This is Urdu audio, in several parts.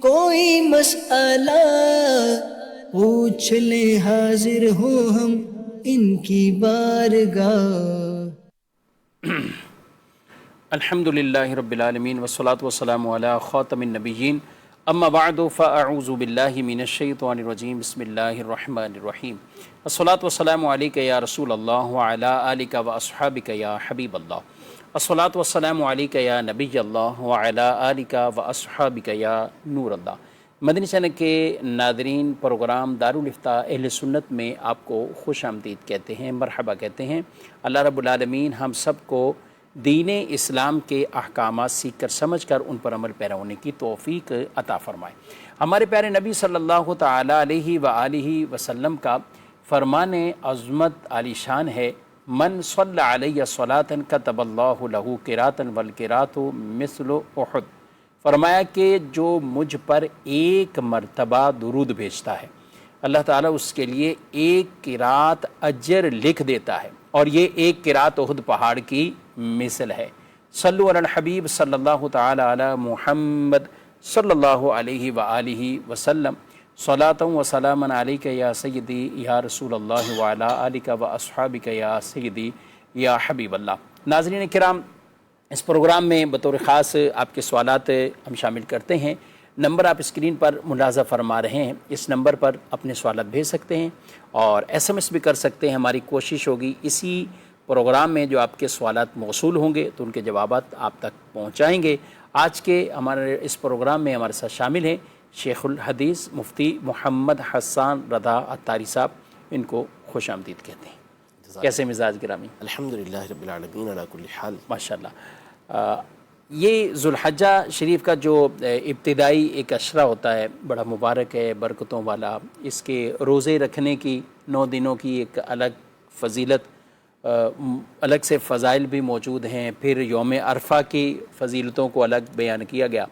کوئی مسئلہ پوچھ لیں، حاضر ہوں ہم ان کی بارگاہ۔ الحمدللہ رب العالمین والصلاة والسلام علی خاتم النبیین، اما بعد فاعوذ باللہ من الشیطان الرجیم، بسم اللہ الرحمن الرحیم، الصلاة والسلام علیک یا رسول اللہ وعلی آلک واصحابک یا حبیب اللہ، الصلاة والسلام علیک یا نبی اللہ وعلی آلک واصحابک یا نور اللہ۔ مدنی چینل کے ناظرین، پروگرام دارالافتاء اہل سنت میں آپ کو خوش آمدید کہتے ہیں، مرحبا کہتے ہیں۔ اللہ رب العالمین ہم سب کو دین اسلام کے احکامات سیکھ کر سمجھ کر ان پر عمل پیرا ہونے کی توفیق عطا فرمائے۔ ہمارے پیارے نبی صلی اللہ تعالی علیہ وآلہ وسلم کا فرمان عظمت عالی شان ہے، من صلی علیہ صلاۃ کتب اللہ لہ قراۃ والقراۃ مثل احد۔ فرمایا کہ جو مجھ پر ایک مرتبہ درود بھیجتا ہے، اللہ تعالیٰ اس کے لیے ایک قرات اجر لکھ دیتا ہے، اور یہ ایک قرات احد پہاڑ کی مثل ہے۔ صلو علی الحبیب صلی اللہ تعالی علی محمد صلی اللہ علیہ وآلہ وسلم، صلاۃ و سلام علیک یا سیدی یا رسول اللہ وعلی آلک و اصحابک یا سیدی یا حبیب اللہ۔ ناظرین کرام، اس پروگرام میں بطور خاص آپ کے سوالات ہم شامل کرتے ہیں۔ نمبر آپ اسکرین پر ملاحظہ فرما رہے ہیں، اس نمبر پر اپنے سوالات بھیج سکتے ہیں اور ایس ایم ایس بھی کر سکتے ہیں۔ ہماری کوشش ہوگی اسی پروگرام میں جو آپ کے سوالات موصول ہوں گے تو ان کے جوابات آپ تک پہنچائیں گے۔ آج کے ہمارے اس پروگرام میں ہمارے ساتھ شامل ہیں شیخ الحدیث مفتی محمد حسان رضا عطاری صاحب، ان کو خوش آمدید کہتے ہیں۔ کیسے مزاج گرامی؟ الحمدللہ رب العالمین علی کل حال۔ ماشاءاللہ۔ یہ ذو الحجہ شریف کا جو ابتدائی ایک عشرہ ہوتا ہے بڑا مبارک ہے، برکتوں والا۔ اس کے روزے رکھنے کی 9 دنوں کی ایک الگ فضیلت، الگ سے فضائل بھی موجود ہیں۔ پھر یوم عرفہ کی فضیلتوں کو الگ بیان کیا گیا۔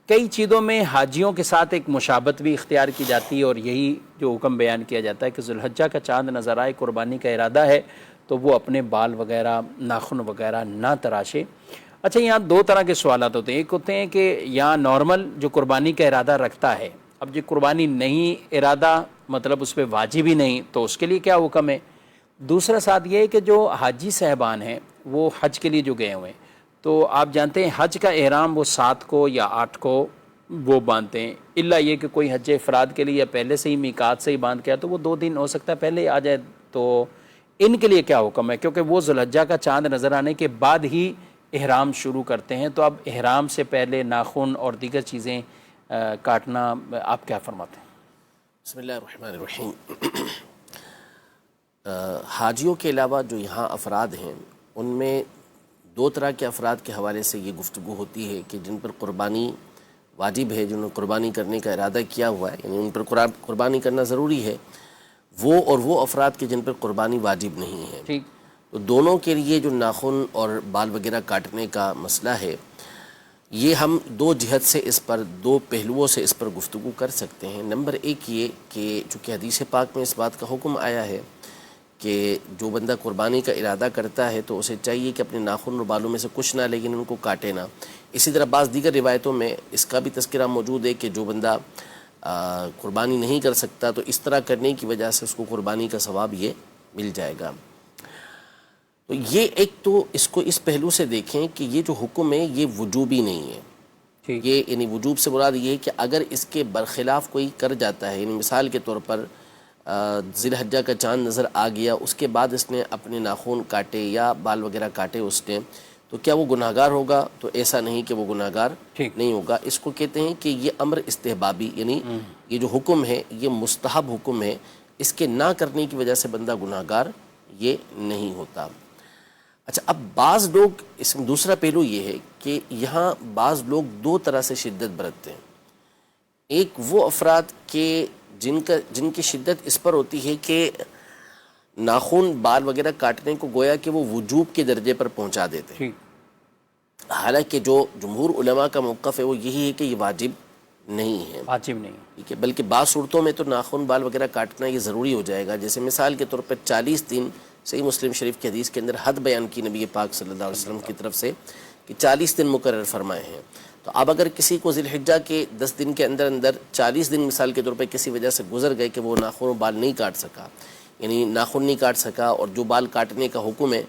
کئی چیزوں میں حاجیوں کے ساتھ ایک مشابہت بھی اختیار کی جاتی ہے، اور یہی جو حکم بیان کیا جاتا ہے کہ ذو الحجہ کا چاند نظر آئے، قربانی کا ارادہ ہے تو وہ اپنے بال وغیرہ، ناخن وغیرہ نہ تراشے۔ اچھا، یہاں 2 طرح کے سوالات ہوتے ہیں۔ ایک ہوتے ہیں کہ یہاں نارمل جو قربانی کا ارادہ رکھتا ہے، اب جو قربانی نہیں ارادہ مطلب اس پہ واجب ہی نہیں، تو اس کے لیے کیا حکم ہے؟ دوسرا ساتھ یہ ہے کہ جو حاجی صاحبان ہیں وہ حج کے لیے جو گئے ہوئے ہیں، تو آپ جانتے ہیں حج کا احرام وہ 7 کو یا 8 کو وہ باندھتے ہیں، الا یہ کہ کوئی حج افراد کے لیے یا پہلے سے ہی میقات سے ہی باندھ کے آیا تو وہ 2 دن ہو سکتا ہے پہلے آ جائے۔ تو ان کے لیے کیا حکم ہے؟ کیونکہ وہ ذو الحجہ کا چاند نظر آنے کے بعد ہی احرام شروع کرتے ہیں، تو اب احرام سے پہلے ناخن اور دیگر چیزیں کاٹنا آپ کیا فرماتے ہیں؟ بسم اللہ الرحمن الرحیم۔ حاجیوں کے علاوہ جو یہاں افراد ہیں، ان میں 2 طرح کے افراد کے حوالے سے یہ گفتگو ہوتی ہے کہ جن پر قربانی واجب ہے، جنہوں نے قربانی کرنے کا ارادہ کیا ہوا ہے، یعنی ان پر قربانی کرنا ضروری ہے، وہ اور وہ افراد کے جن پر قربانی واجب نہیں ہے۔ ٹھیک۔ تو دونوں کے لیے جو ناخن اور بال وغیرہ کاٹنے کا مسئلہ ہے، یہ ہم 2 جہت سے اس پر، 2 پہلوؤں سے اس پر گفتگو کر سکتے ہیں۔ نمبر 1 یہ کہ چونکہ حدیث پاک میں اس بات کا حکم آیا ہے کہ جو بندہ قربانی کا ارادہ کرتا ہے تو اسے چاہیے کہ اپنے ناخن اور بالوں میں سے کچھ نہ، لیکن ان کو کاٹے نہ۔ اسی طرح بعض دیگر روایتوں میں اس کا بھی تذکرہ موجود ہے کہ جو بندہ قربانی نہیں کر سکتا تو اس طرح کرنے کی وجہ سے اس کو قربانی کا ثواب یہ مل جائے گا۔ تو یہ ایک تو اس کو اس پہلو سے دیکھیں کہ یہ جو حکم ہے یہ وجوبی نہیں ہے۔ یہ یعنی وجوب سے مراد یہ ہے کہ اگر اس کے برخلاف کوئی کر جاتا ہے، یعنی مثال کے طور پر ذی الحجہ کا چاند نظر آ گیا، اس کے بعد اس نے اپنے ناخن کاٹے یا بال وغیرہ کاٹے اس نے، تو کیا وہ گناہگار ہوگا؟ تو ایسا نہیں کہ وہ گناہگار نہیں ہوگا۔ اس کو کہتے ہیں کہ یہ امر استحبابی، یعنی یہ جو حکم ہے یہ مستحب حکم ہے، اس کے نہ کرنے کی وجہ سے بندہ گناہگار یہ نہیں ہوتا۔ اچھا، اب بعض لوگ، اس میں دوسرا پہلو یہ ہے کہ یہاں بعض لوگ 2 طرح سے شدت برتتے ہیں۔ ایک وہ افراد کہ جن کی شدت اس پر ہوتی ہے کہ ناخن بال وغیرہ کاٹنے کو گویا کہ وہ وجوب کے درجے پر پہنچا دیتے ہیں، حالانکہ جو جمہور علماء کا موقف ہے وہ یہی ہے کہ یہ واجب نہیں ہے، واجب نہیں، ٹھیک ہے، بلکہ بعض صورتوں میں تو ناخن بال وغیرہ کاٹنا یہ ضروری ہو جائے گا۔ جیسے مثال کے طور پر 40 دن، صحیح مسلم شریف کی حدیث کے اندر حد بیان کی نبی پاک صلی اللہ علیہ وسلم کی طرف سے کہ 40 دن مقرر فرمائے ہیں، تو اب اگر کسی کو ذی الحجہ کے 10 دن کے اندر اندر 40 دن مثال کے طور پہ کسی وجہ سے گزر گئے کہ وہ ناخن و بال نہیں کاٹ سکا، یعنی ناخن نہیں کاٹ سکا، اور جو بال کاٹنے کا حکم ہے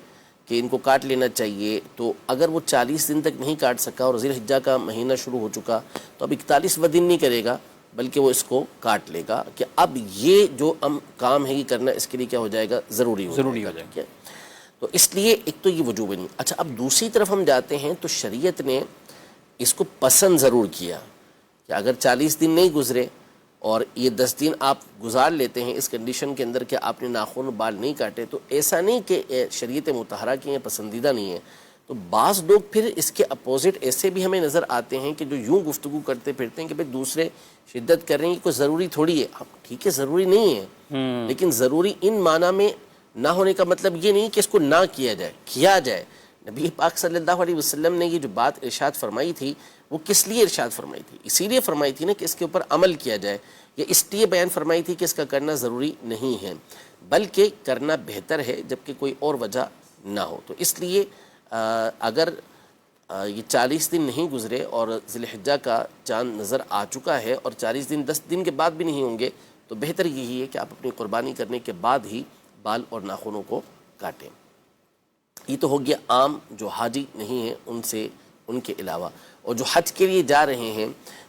کہ ان کو کاٹ لینا چاہیے، تو اگر وہ 40 دن تک نہیں کاٹ سکا اور ذی الحجہ کا مہینہ شروع ہو چکا تو اب 41واں دن نہیں کرے گا بلکہ وہ اس کو کاٹ لے گا، کہ اب یہ جو کام ہے یہ کرنا اس کے لیے کیا ہو جائے گا، ضروری ہو جائے گا۔ تو اس لیے ایک تو یہ وجوب نہیں۔ اچھا، اب دوسری طرف ہم جاتے ہیں تو شریعت نے اس کو پسند ضرور کیا کہ اگر 40 دن نہیں گزرے اور یہ 10 دن آپ گزار لیتے ہیں اس کنڈیشن کے اندر کہ آپ نے ناخن و بال نہیں کاٹے، تو ایسا نہیں کہ شریعت مطہرہ کی یہ پسندیدہ نہیں ہے۔ تو بعض لوگ پھر اس کے اپوزٹ ایسے بھی ہمیں نظر آتے ہیں کہ جو یوں گفتگو کرتے پھرتے ہیں کہ بھئی دوسرے شدت کر رہے ہیں، یہ کوئی ضروری تھوڑی ہے۔ ٹھیک ہے، ضروری نہیں ہے، لیکن ضروری ان معنی میں نہ ہونے کا مطلب یہ نہیں کہ اس کو نہ کیا جائے، کیا جائے۔ نبی پاک صلی اللہ علیہ وسلم نے یہ جو بات ارشاد فرمائی تھی وہ کس لیے ارشاد فرمائی تھی؟ اسی لیے فرمائی تھی نا کہ اس کے اوپر عمل کیا جائے، یا اس لیے بیان فرمائی تھی کہ اس کا کرنا ضروری نہیں ہے بلکہ کرنا بہتر ہے جبکہ کوئی اور وجہ نہ ہو۔ تو اس لیے اگر یہ 40 دن نہیں گزرے اور ذی الحجہ کا چاند نظر آ چکا ہے اور 40 دن 10 دن کے بعد بھی نہیں ہوں گے تو بہتر یہی ہے کہ آپ اپنی قربانی کرنے کے بعد ہی بال اور ناخنوں کو کاٹیں۔ یہ تو ہو گیا عام جو حاجی نہیں ہیں ان سے، ان کے علاوہ۔ اور جو حج کے لیے جا رہے ہیں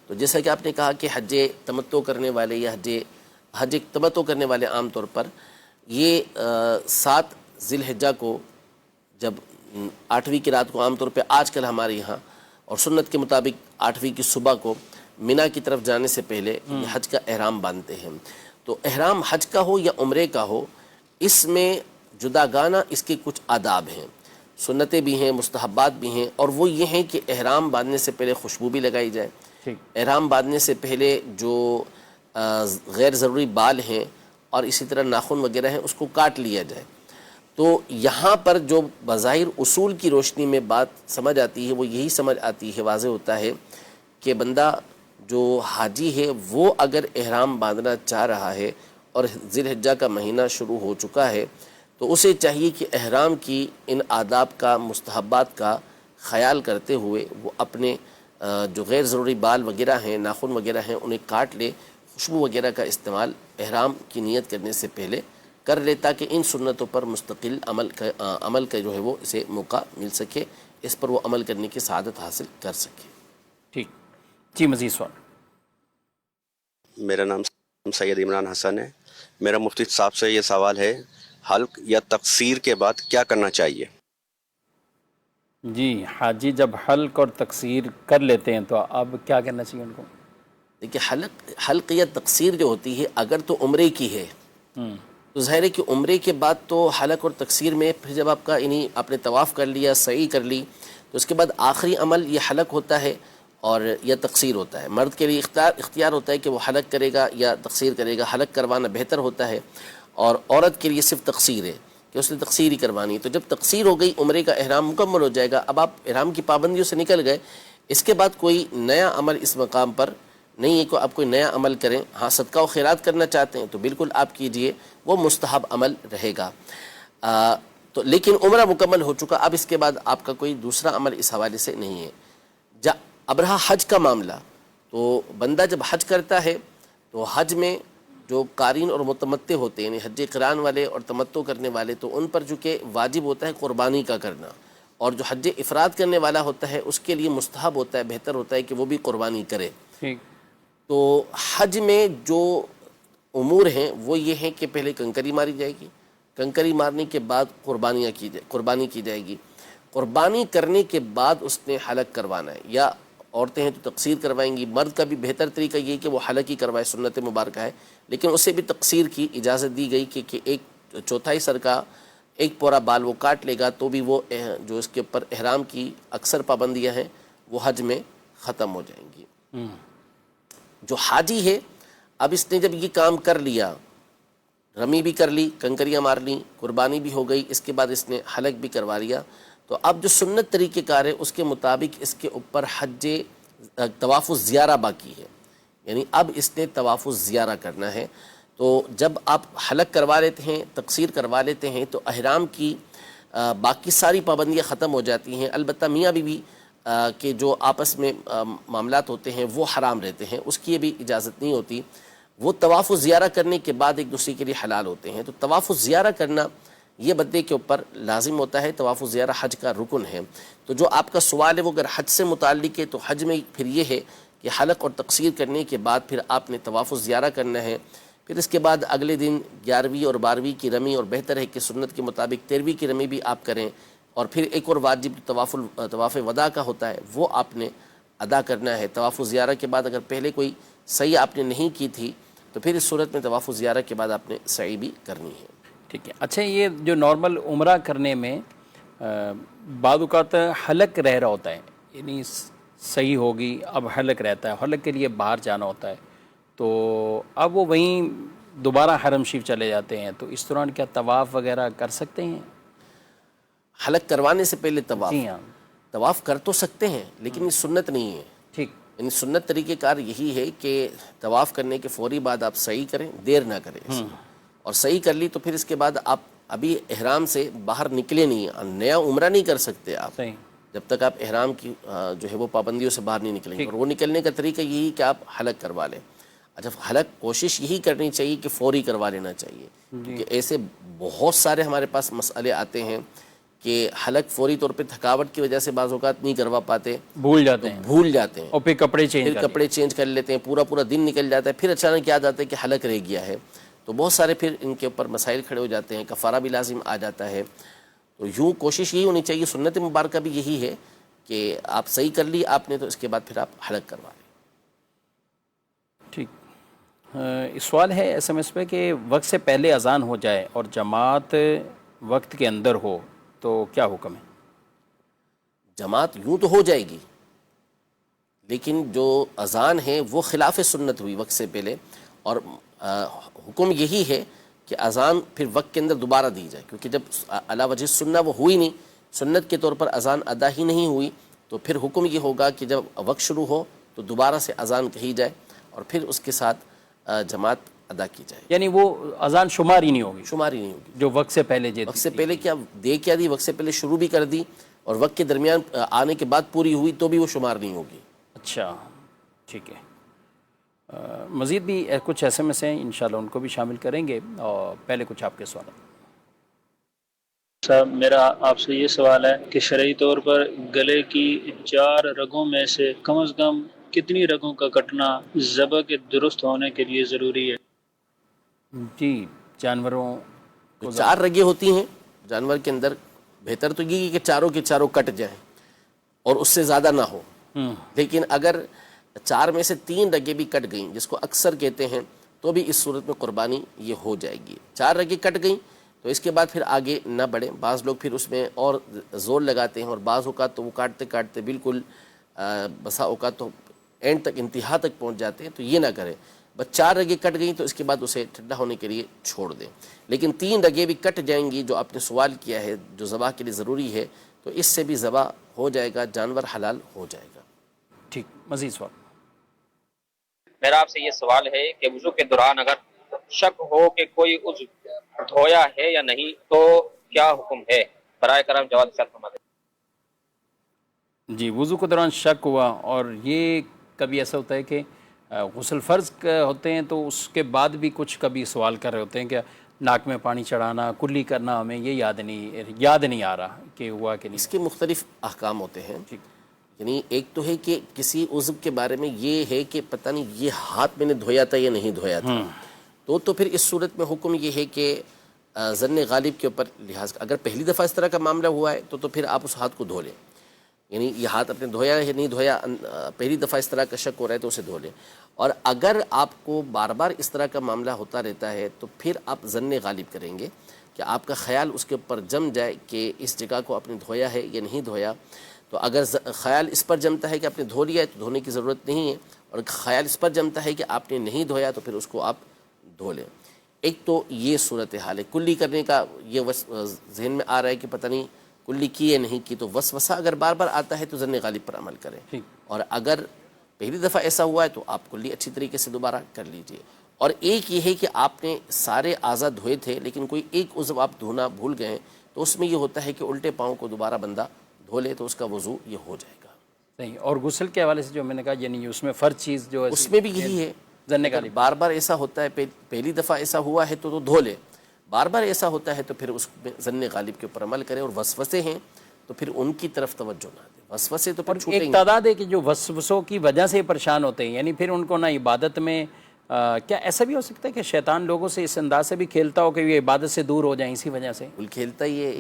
تو جیسا کہ آپ نے کہا کہ حج تمتع کرنے والے یا حج تمتع کرنے والے عام طور پر یہ 7 ذی الحجہ کو، جب 8ویں کی رات کو عام طور پہ آج کل ہمارے یہاں اور سنت کے مطابق 8ویں کی صبح کو مینا کی طرف جانے سے پہلے یہ حج کا احرام باندھتے ہیں۔ تو احرام حج کا ہو یا عمرے کا ہو، اس میں جداگانہ اس کے کچھ آداب ہیں، سنتیں بھی ہیں، مستحبات بھی ہیں، اور وہ یہ ہیں کہ احرام باندھنے سے پہلے خوشبو بھی لگائی جائے، احرام باندھنے سے پہلے جو غیر ضروری بال ہیں اور اسی طرح ناخن وغیرہ ہیں اس کو کاٹ لیا جائے۔ تو یہاں پر جو بظاہر اصول کی روشنی میں بات سمجھ آتی ہے وہ یہی سمجھ آتی ہے، واضح ہوتا ہے کہ بندہ جو حاجی ہے وہ اگر احرام باندھنا چاہ رہا ہے اور ذی الحجہ کا مہینہ شروع ہو چکا ہے تو اسے چاہیے کہ احرام کی ان آداب کا، مستحبات کا خیال کرتے ہوئے وہ اپنے جو غیر ضروری بال وغیرہ ہیں، ناخن وغیرہ ہیں، انہیں کاٹ لے، خوشبو وغیرہ کا استعمال احرام کی نیت کرنے سے پہلے کر لے تاکہ ان سنتوں پر مستقل عمل کا جو ہے وہ اسے موقع مل سکے، اس پر وہ عمل کرنے کی سعادت حاصل کر سکے۔ ٹھیک جی، مزید سوال؟ میرا نام سید عمران حسن ہے۔ میرا مفتی صاحب سے یہ سوال ہے، حلق یا تقصیر کے بعد کیا کرنا چاہیے؟ جی، حاجی جب حلق اور تقصیر کر لیتے ہیں تو اب کیا کرنا چاہیے ان کو؟ دیکھیے، حلق یا تقصیر جو ہوتی ہے اگر تو عمرے کی ہے تو ظاہر ہے کہ عمرے کے بعد تو حلق اور تقصیر میں پھر جب آپ کا آپ نے طواف کر لیا، سعی کر لی، تو اس کے بعد آخری عمل یہ حلق ہوتا ہے اور یا تقصیر ہوتا ہے۔ مرد کے لیے اختیار ہوتا ہے کہ وہ حلق کرے گا یا تقصیر کرے گا، حلق کروانا بہتر ہوتا ہے، اور عورت کے لیے صرف تقصیر ہے کہ اس نے تقصیر ہی کروانی ہے۔ تو جب تقصیر ہو گئی، عمرے کا احرام مکمل ہو جائے گا، اب آپ احرام کی پابندیوں سے نکل گئے، اس کے بعد کوئی نیا عمل اس مقام پر نہیں ہے کہ آپ کوئی نیا عمل کریں۔ ہاں، صدقہ و خیرات کرنا چاہتے ہیں تو بالکل آپ کیجئے، وہ مستحب عمل رہے گا۔ تو لیکن عمرہ مکمل ہو چکا، اب اس کے بعد آپ کا کوئی دوسرا عمل اس حوالے سے نہیں ہے۔ اب رہا حج کا معاملہ، تو بندہ جب حج کرتا ہے تو حج میں جو قارین اور متمتع ہوتے ہیں، یعنی حج قران والے اور تمتع کرنے والے، تو ان پر چونکہ واجب ہوتا ہے قربانی کا کرنا، اور جو حج افراد کرنے والا ہوتا ہے اس کے لیے مستحب ہوتا ہے، بہتر ہوتا ہے کہ وہ بھی قربانی کرے۔ تو حج میں جو امور ہیں وہ یہ ہیں کہ پہلے کنکری ماری جائے گی، کنکری مارنے کے بعد قربانی کی جائے گی، قربانی کرنے کے بعد اس نے حلق کروانا ہے، یا عورتیں ہیں تو تقصیر کروائیں گی، مرد کا بھی بہتر طریقہ یہ کہ وہ حلق ہی کروائے، سنت مبارکہ ہے، لیکن اسے بھی تقصیر کی اجازت دی گئی کہ 1/4 سر کا 1 پورا بال وہ کاٹ لے گا تو بھی وہ جو اس کے اوپر احرام کی اکثر پابندیاں ہیں وہ حج میں ختم ہو جائیں گی۔ جو حاجی ہے، اب اس نے جب یہ کام کر لیا، رمی بھی کر لی، کنکریاں مار لی، قربانی بھی ہو گئی، اس کے بعد اس نے حلق بھی کروا لیا، تو اب جو سنت طریقہ کار ہے اس کے مطابق اس کے اوپر حج طواف الزیارہ باقی ہے، یعنی اب اس نے طواف الزیارہ کرنا ہے۔ تو جب آپ حلق کروا لیتے ہیں، تقصیر کروا لیتے ہیں، تو احرام کی باقی ساری پابندیاں ختم ہو جاتی ہیں۔ البتہ میاں بیوی کہ جو آپس میں معاملات ہوتے ہیں وہ حرام رہتے ہیں، اس کی بھی اجازت نہیں ہوتی. وہ طواف و زیارہ کرنے کے بعد ایک دوسرے کے لیے حلال ہوتے ہیں. تو طواف و زیارہ کرنا یہ بندے کے اوپر لازم ہوتا ہے. طواف و زیارہ حج کا رکن ہے. تو جو آپ کا سوال ہے وہ اگر حج سے متعلق ہے تو حج میں پھر یہ ہے کہ حلق اور تقصیر کرنے کے بعد پھر آپ نے طواف و زیارہ کرنا ہے. پھر اس کے بعد اگلے دن 11ویں اور 12ویں کی رمی، اور بہتر ہے کہ سنت کے مطابق 13ویں کی رمی بھی آپ کریں. اور پھر ایک اور واجب طواف وداع کا ہوتا ہے وہ آپ نے ادا کرنا ہے. طواف و زیارہ کے بعد اگر پہلے کوئی سعی آپ نے نہیں کی تھی تو پھر اس صورت میں طواف و زیارہ کے بعد آپ نے سعی بھی کرنی ہے. ٹھیک ہے. اچھا، یہ جو نارمل عمرہ کرنے میں بعض اوقات حلق رہ رہا ہوتا ہے، یعنی صحیح ہوگی، اب حلق رہتا ہے، حلق کے لیے باہر جانا ہوتا ہے، تو اب وہ وہیں دوبارہ حرم شریف چلے جاتے ہیں، تو اس دوران کیا طواف وغیرہ کر سکتے ہیں؟ حلق کروانے سے پہلے طواف جی ہاں. طواف کر تو سکتے ہیں لیکن یہ سنت نہیں ہے. ٹھیک. یعنی سنت طریقہ کار یہی ہے کہ طواف کرنے کے فوری بعد آپ صحیح کریں، دیر نہ کریں. اور صحیح کر لی تو پھر اس کے بعد آپ ابھی احرام سے باہر نکلے نہیں، نیا عمرہ نہیں کر سکتے آپ صحیح. جب تک آپ احرام کی جو ہے وہ پابندیوں سے باہر نہیں نکلیں گے. اور وہ نکلنے کا طریقہ یہی کہ آپ حلق کروا لیں. اچھا، حلق کوشش یہی کرنی چاہیے کہ فوری کروا لینا چاہیے، کیونکہ ایسے بہت سارے ہمارے پاس مسئلے آتے ہیں کہ حلق فوری طور پہ تھکاوٹ کی وجہ سے بعض اوقات نہیں کروا پاتے، بھول جاتے ہیں اور پھر کپڑے چینج کر لیتے ہیں، پورا دن نکل جاتا ہے، پھر اچانک یاد آتا ہے کہ حلق رہ گیا ہے. تو بہت سارے پھر ان کے اوپر مسائل کھڑے ہو جاتے ہیں، کفارہ بھی لازم آ جاتا ہے. تو یوں کوشش یہی ہونی چاہیے، سنت مبارکہ بھی یہی ہے کہ آپ صحیح کر لی آپ نے تو اس کے بعد پھر آپ حلق کروا لیں. ٹھیک. اس سوال ہے ایس ایم ایس پہ کہ وقت سے پہلے اذان ہو جائے اور جماعت وقت کے اندر ہو تو کیا حکم ہے؟ جماعت یوں تو ہو جائے گی لیکن جو اذان ہے وہ خلاف سنت ہوئی وقت سے پہلے، اور حکم یہی ہے کہ اذان پھر وقت کے اندر دوبارہ دی جائے، کیونکہ جب علی وجہ سنت وہ ہوئی نہیں، سنت کے طور پر اذان ادا ہی نہیں ہوئی، تو پھر حکم یہ ہوگا کہ جب وقت شروع ہو تو دوبارہ سے اذان کہی جائے اور پھر اس کے ساتھ جماعت ادا کی جائے. یعنی وہ اذان شمار ہی نہیں ہوگی جو وقت سے پہلے وقت سے پہلے کیا دی وقت سے پہلے شروع بھی کر دی اور وقت کے درمیان آنے کے بعد پوری ہوئی تو بھی وہ شمار نہیں ہوگی. اچھا ٹھیک ہے. مزید بھی کچھ ایس ایم ایس ہیں، انشاءاللہ ان کو بھی شامل کریں گے، اور پہلے کچھ آپ کے سوالات. صاحب میرا آپ سے یہ سوال ہے کہ شرعی طور پر گلے کی 4 رگوں میں سے کم از کم کتنی رگوں کا کٹنا ذبح کے درست ہونے کے لیے ضروری ہے؟ جی، جانوروں کو 4 رگیں ہوتی ہیں جانور کے اندر، بہتر تو یہ کہ چاروں کے چاروں کٹ جائیں اور اس سے زیادہ نہ ہو. لیکن اگر 4 میں سے 3 رگیں بھی کٹ گئیں، جس کو اکثر کہتے ہیں، تو بھی اس صورت میں قربانی یہ ہو جائے گی. 4 رگیں کٹ گئیں تو اس کے بعد پھر آگے نہ بڑھیں. بعض لوگ پھر اس میں اور زور لگاتے ہیں اور بعض اوقات تو وہ کاٹتے کاٹتے بالکل بسا اوقات تو اینڈ تک انتہا تک پہنچ جاتے ہیں. تو یہ نہ کریں. بس 4 رگیں کٹ گئیں تو اس کے بعد اسے ٹھنڈا ہونے کے لیے چھوڑ دیں. لیکن 3 رگیں بھی کٹ جائیں گی جو آپ نے سوال کیا ہے، جو ذبح کے لیے ضروری ہے، تو اس سے بھی ذبح ہو جائے گا، جانور حلال ہو جائے گا. ٹھیک. مزید سوال. میرا آپ سے یہ سوال ہے کہ وضو کے دوران اگر شک ہو کہ کوئی عضو دھویا ہے یا نہیں تو کیا حکم ہے؟ برائے کرم جواب ارشاد فرما دیں. جی، وضو کے دوران شک ہوا، اور یہ کبھی ایسا ہوتا ہے کہ غسل فرض ہوتے ہیں تو اس کے بعد بھی کچھ کبھی سوال کر رہے ہوتے ہیں کہ ناک میں پانی چڑھانا، کلی کرنا، ہمیں یہ یاد نہیں آ رہا کہ ہوا کہ نہیں. اس کے مختلف احکام ہوتے ہیں. یعنی ایک تو ہے کہ کسی عضو کے بارے میں یہ ہے کہ پتہ نہیں یہ ہاتھ میں نے دھویا تھا یا نہیں دھویا تھا، تو پھر اس صورت میں حکم یہ ہے کہ ظن غالب کے اوپر لحاظ، اگر پہلی دفعہ اس طرح کا معاملہ ہوا ہے تو پھر آپ اس ہاتھ کو دھو لیں. یعنی یہ ہاتھ اپنے دھویا ہے یا نہیں دھویا، پہلی دفعہ اس طرح کا شک ہو رہا ہے تو اسے دھو لیں. اور اگر آپ کو بار بار اس طرح کا معاملہ ہوتا رہتا ہے تو پھر آپ ظن غالب کریں گے کہ آپ کا خیال اس کے اوپر جم جائے کہ اس جگہ کو آپ نے دھویا ہے یا نہیں دھویا. تو اگر خیال اس پر جمتا ہے کہ آپ نے دھو لیا ہے تو دھونے کی ضرورت نہیں ہے، اور خیال اس پر جمتا ہے کہ آپ نے نہیں دھویا تو پھر اس کو آپ دھو لیں. ایک تو یہ صورتحال ہے. کلی کرنے کا یہ ذہن میں آ رہا ہے کہ پتہ نہیں کلی کی یا نہیں کی، تو وسوسہ اگر بار بار آتا ہے تو ظن غالب پر عمل کریں. اور اگر پہلی دفعہ ایسا ہوا ہے تو آپ کلی اچھی طریقے سے دوبارہ کر لیجئے. اور ایک یہ ہے کہ آپ نے سارے اعضاء دھوئے تھے لیکن کوئی ایک عضو آپ دھونا بھول گئے تو اس میں یہ ہوتا ہے کہ الٹے پاؤں کو دوبارہ بندہ دھو لے تو اس کا وضو یہ ہو جائے گا. صحیح. اور غسل کے حوالے سے جو میں نے کہا یعنی اس میں فرض چیز جو ہے اس میں بھی یہی ہے. زن کا بار بار ایسا ہوتا ہے، پہلی دفعہ ایسا ہوا ہے تو دھو لے، بار بار ایسا ہوتا ہے تو پھر اس میں ظن غالب کے اوپر عمل کرے. اور وسوسے ہیں تو پھر ان کی طرف توجہ نہ دے. وسوسے تو پھر چھوٹیں ایک گے. تعداد ہے کہ جو وسوسوں کی وجہ سے پریشان ہوتے ہیں، یعنی پھر ان کو نہ عبادت میں کیا ایسا بھی ہو سکتا ہے کہ شیطان لوگوں سے اس انداز سے بھی کھیلتا ہو کہ یہ عبادت سے دور ہو جائیں اسی وجہ سے؟ وہ کھیلتا ہی ہے.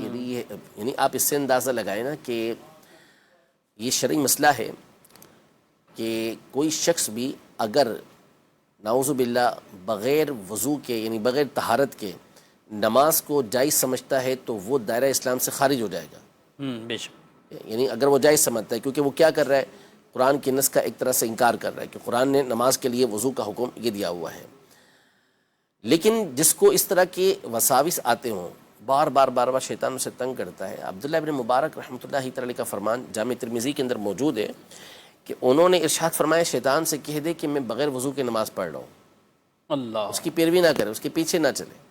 یعنی آپ اس سے اندازہ لگائیں نا کہ یہ شرعی مسئلہ ہے کہ کوئی شخص بھی اگر نعوذ باللہ بغیر وضو کے یعنی بغیر طہارت کے نماز کو جائز سمجھتا ہے تو وہ دائرہ اسلام سے خارج ہو جائے گا. بے شک. یعنی اگر وہ جائز سمجھتا ہے، کیونکہ وہ کیا کر رہا ہے، قرآن کی نص کا ایک طرح سے انکار کر رہا ہے کہ قرآن نے نماز کے لیے وضو کا حکم یہ دیا ہوا ہے. لیکن جس کو اس طرح کے وساوس آتے ہوں، بار بار شیطان اسے تنگ کرتا ہے. عبداللہ ابن مبارک رحمۃ اللہ تعالی کا فرمان جامع ترمذی کے اندر موجود ہے کہ انہوں نے ارشاد فرمایا شیطان سے کہہ دے کہ میں بغیر وضو کے نماز پڑھ رہا ہوں، اللہ. اس کی پیروی نہ کرے، اس کے پیچھے نہ چلے.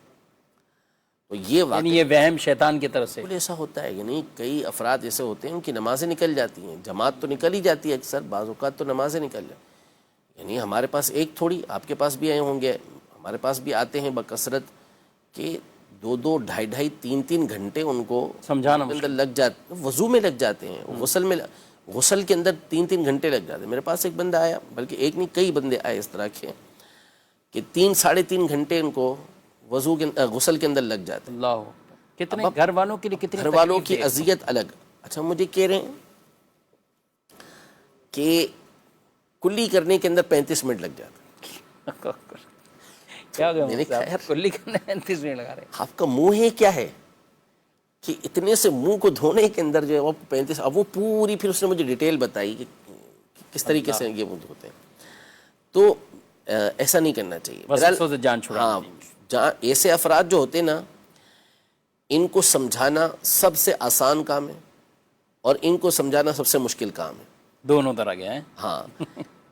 تو یہ یعنی واقعی یہ وہم شیطان کی طرف سے. بالکل ایسا ہوتا ہے. یعنی کئی افراد ایسے ہوتے ہیں ان کی نمازیں نکل جاتی ہیں، جماعت تو نکل ہی جاتی ہے اکثر، بعض اوقات تو نمازیں نکل جاتی. یعنی ہمارے پاس ایک تھوڑی، آپ کے پاس بھی آئے ہوں گے، ہمارے پاس بھی آتے ہیں بکثرت کہ 2 ڈھائی 3 گھنٹے ان کو سمجھانا اندر لگ جاتے، وضو میں لگ جاتے ہیں، غسل کے اندر 3 گھنٹے لگ جاتے ہیں. میرے پاس ایک بندہ آیا، بلکہ ایک نہیں کئی بندے آئے اس طرح کے کہ 3-3.5 گھنٹے ان کو غسل کے اندر لگ جاتے ہیں. اللہ. کتنے گھر والوں کے لیے کتنے گھر والوں کی اذیت الگ. اچھا مجھے کہہ رہے ہیں کہ کلی کرنے کے اندر 35 منٹ لگ جاتا. کیا میں نے کہا یار کلی کرنے 35 منٹ لگا رہے ہیں. آپ کا منہ ہے کیا ہے کہ اتنے سے منہ کو دھونے کے اندر جو ہے وہ 35. اب وہ پوری پھر اس نے مجھے ڈیٹیل بتائی کہ کس طریقے سے یہ منہ دھوتے ہیں. تو ایسا نہیں کرنا چاہیے. وسوسوں سے جان چھڑانا. ہاں ایسے افراد جو ہوتے ہیں نا، ان کو سمجھانا سب سے آسان کام ہے اور ان کو سمجھانا سب سے مشکل کام ہے. دونوں طرح کے ہیں. ہاں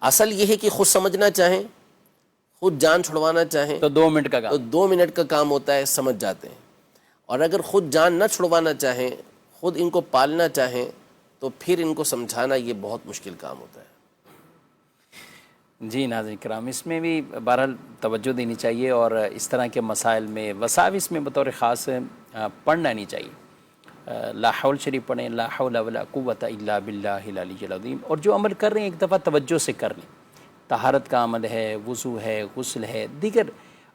اصل یہ ہے کہ خود سمجھنا چاہیں، خود جان چھڑوانا چاہیں تو 2 منٹ کا تو کام. 2 منٹ کا کام ہوتا ہے، سمجھ جاتے ہیں. اور اگر خود جان نہ چھڑوانا چاہیں، خود ان کو پالنا چاہیں تو پھر ان کو سمجھانا یہ بہت مشکل کام ہوتا ہے. جی ناظرین کرام، اس میں بھی بہرحال توجہ دینی چاہیے اور اس طرح کے مسائل میں وساوس میں بطور خاص پڑھنا نہیں چاہیے. لا حول شریف پڑھیں، لا حول ولا قوت الا باللہ العلی العظیم. اور جو عمل کر رہے ہیں ایک دفعہ توجہ سے کر لیں. طہارت کا عمل ہے، وضو ہے، غسل ہے، دیگر.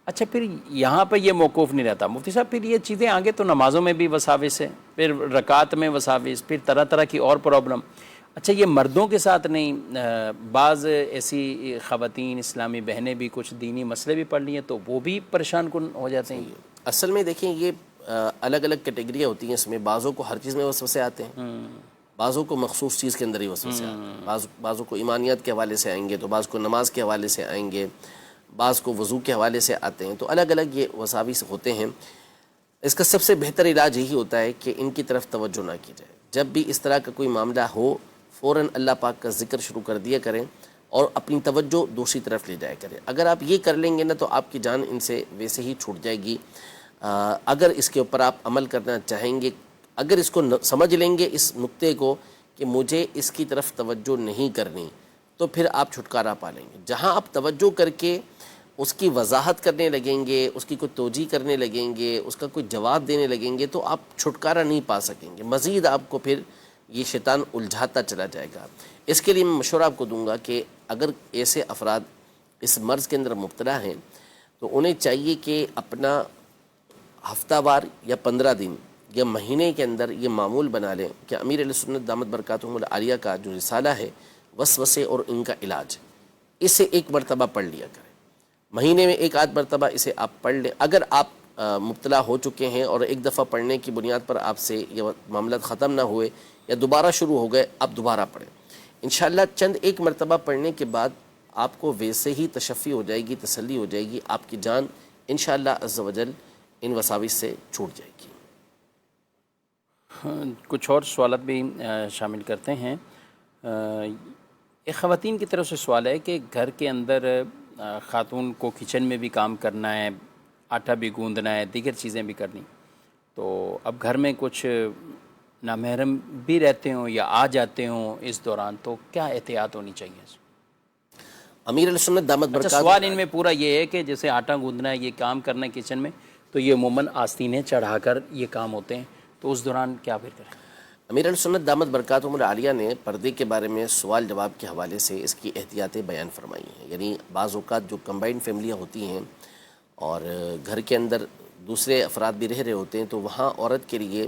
اچھا پھر یہاں پہ یہ موقوف نہیں رہتا مفتی صاحب، پھر یہ چیزیں آگے تو نمازوں میں بھی وساوس ہے، پھر رکعت میں وساوس، پھر طرح طرح کی اور پرابلم. اچھا یہ مردوں کے ساتھ نہیں، بعض ایسی خواتین اسلامی بہنیں بھی کچھ دینی مسئلے بھی پڑھ لی ہیں تو وہ بھی پریشان کن ہو جاتے ہیں. اصل میں دیکھیں یہ الگ الگ کیٹیگریاں ہوتی ہیں. اس میں بعضوں کو ہر چیز میں وسوسے آتے ہیں، بعضوں کو مخصوص چیز کے اندر ہی وسوسے آتے ہیں. بعضوں کو ایمانیات کے حوالے سے آئیں گے تو بعض کو نماز کے حوالے سے آئیں گے، بعض کو وضو کے حوالے سے آتے ہیں. تو الگ الگ یہ وساوس ہوتے ہیں. اس کا سب سے بہتر علاج یہی ہوتا ہے کہ ان کی طرف توجہ نہ کی جائے. جب بھی اس طرح کا کوئی معاملہ ہو فوراً اللہ پاک کا ذکر شروع کر دیا کریں اور اپنی توجہ دوسری طرف لے جایا کریں. اگر آپ یہ کر لیں گے نا تو آپ کی جان ان سے ویسے ہی چھوٹ جائے گی. اگر اس کے اوپر آپ عمل کرنا چاہیں گے، اگر اس کو سمجھ لیں گے اس نقطے کو کہ مجھے اس کی طرف توجہ نہیں کرنی، تو پھر آپ چھٹکارا پا لیں گے. جہاں آپ توجہ کر کے اس کی وضاحت کرنے لگیں گے، اس کی کوئی توجیہ کرنے لگیں گے، اس کا کوئی جواب دینے لگیں گے تو آپ چھٹکارا نہیں پا سکیں گے. مزید آپ کو پھر یہ شیطان الجھاتا چلا جائے گا. اس کے لیے میں مشورہ آپ کو دوں گا کہ اگر ایسے افراد اس مرض کے اندر مبتلا ہیں تو انہیں چاہیے کہ اپنا ہفتہ وار یا 15 دن یا مہینے کے اندر یہ معمول بنا لیں کہ امیر علیہ سنت دامت برکاتہم العالیہ کا جو رسالہ ہے وسوسے اور ان کا علاج، اسے ایک مرتبہ پڑھ لیا کریں. مہینے میں 1-8 مرتبہ اسے آپ پڑھ لیں. اگر آپ مبتلا ہو چکے ہیں اور ایک دفعہ پڑھنے کی بنیاد پر آپ سے یہ معاملات ختم نہ ہوئے یا دوبارہ شروع ہو گئے، آپ دوبارہ پڑھیں. انشاءاللہ چند ایک مرتبہ پڑھنے کے بعد آپ کو ویسے ہی تشفی ہو جائے گی، تسلی ہو جائے گی. آپ کی جان انشاءاللہ عز و جل ان وساوس سے چھوٹ جائے گی. کچھ اور سوالات بھی شامل کرتے ہیں. ایک خواتین کی طرف سے سوال ہے کہ گھر کے اندر خاتون کو کچن میں بھی کام کرنا ہے، آٹا بھی گوندنا ہے، دیگر چیزیں بھی کرنی. تو اب گھر میں کچھ نامحرم بھی رہتے ہوں یا آ جاتے ہوں اس دوران، تو کیا احتیاط ہونی چاہیے اس میں؟ امیر علیہ سنت دامت اچھا، برکات سوال ان میں پورا یہ ہے کہ جیسے آٹا گوندنا ہے، یہ کام کرنا ہے کچن میں، تو یہ عموماً آستینیں چڑھا کر یہ کام ہوتے ہیں، تو اس دوران کیا پھر کریں؟ امیر علیہ سنت دامت برکاتہم العالیہ نے پردے کے بارے میں سوال جواب کے حوالے سے اس کی احتیاطیں بیان فرمائی ہیں. یعنی بعض اوقات جو کمبائنڈ فیملیاں ہوتی ہیں اور گھر کے اندر دوسرے افراد بھی رہ رہے ہوتے ہیں، تو وہاں عورت کے لیے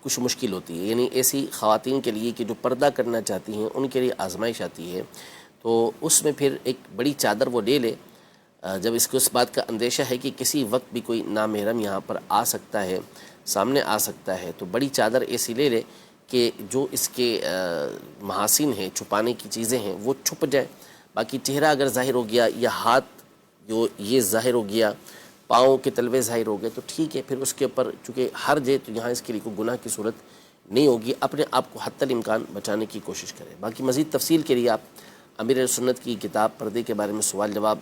کچھ مشکل ہوتی ہے. یعنی ایسی خواتین کے لیے کہ جو پردہ کرنا چاہتی ہیں، ان کے لیے آزمائش آتی ہے، تو اس میں پھر ایک بڑی چادر وہ لے لے. جب اس کو اس بات کا اندیشہ ہے کہ کسی وقت بھی کوئی نامحرم یہاں پر آ سکتا ہے، سامنے آ سکتا ہے، تو بڑی چادر ایسی لے لے کہ جو اس کے محاسن ہیں، چھپانے کی چیزیں ہیں، وہ چھپ جائیں. باقی چہرہ اگر ظاہر ہو گیا یا ہاتھ جو یہ ظاہر ہو گیا، پاؤں کے تلوے ظاہر ہو گئے، تو ٹھیک ہے. پھر اس کے اوپر چونکہ حرج ہے تو یہاں اس کے لیے کوئی گناہ کی صورت نہیں ہوگی. اپنے آپ کو حتی الامکان بچانے کی کوشش کریں. باقی مزید تفصیل کے لیے آپ امیر علیہ سنت کی کتاب پردے کے بارے میں سوال جواب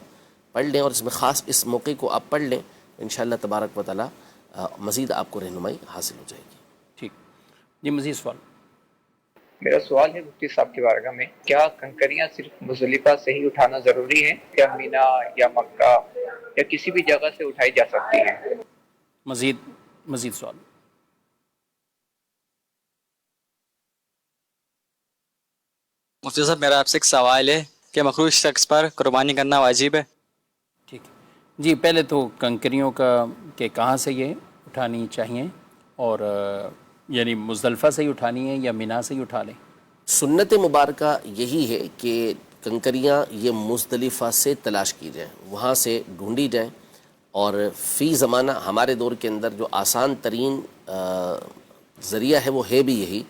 پڑھ لیں، اور اس میں خاص اس موقع کو آپ پڑھ لیں، انشاءاللہ تبارک و تعالی مزید آپ کو رہنمائی حاصل ہو جائے گی. ٹھیک جی، مزید سوال. میرا سوال ہے مفتی صاحب کے بارگاہ میں، کیا کنکریاں صرف مزدلفہ سے ہی اٹھانا ضروری ہے یا مینا یا مکہ یا کسی بھی جگہ سے اٹھائی جا سکتی ہیں؟ مزید سوال. مفتی صاحب میرا آپ سے ایک سوال ہے کہ مخلوق شخص پر قربانی کرنا واجب ہے؟ ٹھیک ہے جی. پہلے تو کنکریوں کا کہ کہاں سے یہ اٹھانی چاہیے، اور یعنی مزدلفہ سے ہی اٹھانی ہے یا مینا سے ہی اٹھا لیں؟ سنت مبارکہ یہی ہے کہ کنکریاں یہ مزدلفہ سے تلاش کی جائیں، وہاں سے ڈھونڈی جائیں. اور فی زمانہ ہمارے دور کے اندر جو آسان ترین ذریعہ ہے وہ ہے بھی یہی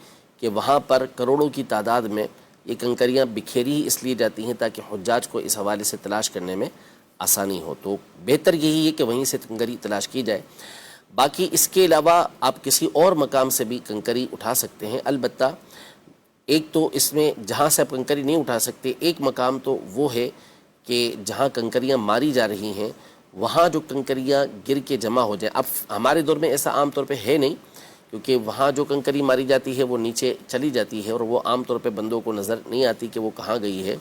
کہ وہاں پر کروڑوں کی تعداد میں یہ کنکریاں بکھیری ہی اس لیے جاتی ہیں تاکہ حجاج کو اس حوالے سے تلاش کرنے میں آسانی ہو. تو بہتر یہی ہے کہ وہیں سے کنکری تلاش کی جائے. باقی اس کے علاوہ آپ کسی اور مقام سے بھی کنکری اٹھا سکتے ہیں. البتہ ایک تو اس میں جہاں سے آپ کنکری نہیں اٹھا سکتے، ایک مقام تو وہ ہے کہ جہاں کنکریاں ماری جا رہی ہیں وہاں جو کنکریاں گر کے جمع ہو جائیں. اب ہمارے دور میں ایسا عام طور پہ ہے نہیں، کیونکہ وہاں جو کنکری ماری جاتی ہے وہ نیچے چلی جاتی ہے اور وہ عام طور پہ بندوں کو نظر نہیں آتی کہ وہ کہاں گئی ہے.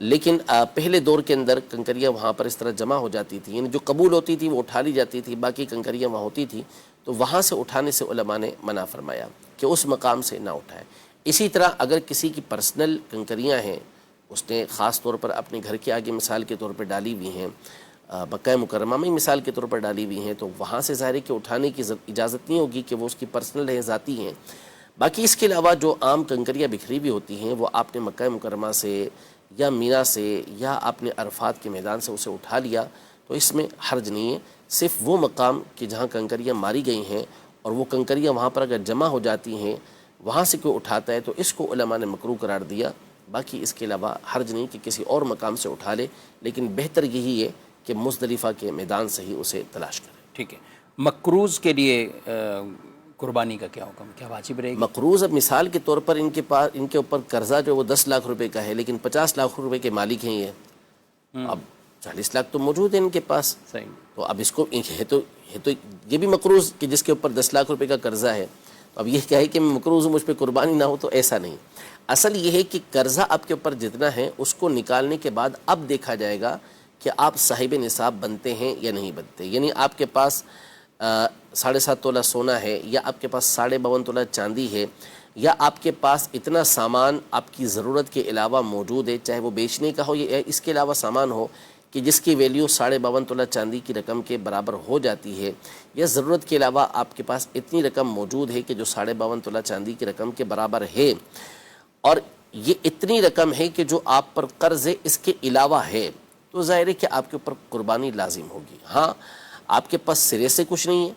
لیکن پہلے دور کے اندر کنکریاں وہاں پر اس طرح جمع ہو جاتی تھیں، یعنی جو قبول ہوتی تھی وہ اٹھا لی جاتی تھی، باقی کنکریاں وہاں ہوتی تھی، تو وہاں سے اٹھانے سے علماء نے منع فرمایا کہ اس مقام سے نہ اٹھائے. اسی طرح اگر کسی کی پرسنل کنکریاں ہیں، اس نے خاص طور پر اپنے گھر کے آگے مثال کے طور پر ڈالی ہوئی ہیں، مکہ مکرمہ میں مثال کے طور پر ڈالی ہوئی ہیں، تو وہاں سے ظاہر ہے کہ اٹھانے کی اجازت نہیں ہوگی کہ وہ اس کی پرسنل ہیں، ذاتی ہیں. باقی اس کے علاوہ جو عام کنکریاں بکھری بھی ہوتی ہیں وہ آپ نے مکہ مکرمہ سے یا مینا سے یا آپ نے عرفات کے میدان سے اسے اٹھا لیا تو اس میں حرج نہیں ہے. صرف وہ مقام کہ جہاں کنکریاں ماری گئی ہیں اور وہ کنکریاں وہاں پر اگر جمع ہو جاتی ہیں وہاں سے کوئی اٹھاتا ہے تو اس کو علماء نے مکروہ قرار دیا. باقی اس کے علاوہ حرج نہیں کہ کسی اور مقام سے اٹھا لے، لیکن بہتر یہی ہے کہ مزدلفہ کے میدان سے ہی اسے تلاش کرے. ٹھیک ہے. مقروض کے لیے قربانی کا کیا حکم، کیا واجب رہے گی؟ مقروض اب مثال کے طور پر ان کے اوپر قرضہ جو وہ 10 لاکھ روپے کا ہے، لیکن 50 لاکھ روپے کے مالک ہیں یہ. اب 40 لاکھ تو موجود ہیں ان کے پاس، صحیح. تو اب اس کو ہے تو یہ بھی مقروض کہ جس کے اوپر 10 لاکھ روپے کا قرضہ ہے. تو اب یہ کیا ہے کہ میں مقروض ہوں، مجھ پہ قربانی نہ ہو، تو ایسا نہیں. اصل یہ ہے کہ قرضہ آپ کے اوپر جتنا ہے اس کو نکالنے کے بعد اب دیکھا جائے گا کہ آپ صاحب نصاب بنتے ہیں یا نہیں بنتے. یعنی آپ کے پاس 7.5 تولہ سونا ہے، یا آپ کے پاس 52.5 تولہ چاندی ہے، یا آپ کے پاس اتنا سامان آپ کی ضرورت کے علاوہ موجود ہے، چاہے وہ بیچنے کا ہو یا اس کے علاوہ سامان ہو کہ جس کی ویلیو 52.5 تولہ چاندی کی رقم کے برابر ہو جاتی ہے، یا ضرورت کے علاوہ آپ کے پاس اتنی رقم موجود ہے کہ جو 52.5 تولہ چاندی کی رقم کے برابر ہے، اور یہ اتنی رقم ہے کہ جو آپ پر قرض ہے اس کے علاوہ ہے، تو ظاہر ہے کہ آپ کے اوپر قربانی لازم ہوگی. ہاں آپ کے پاس سرے سے کچھ نہیں ہے،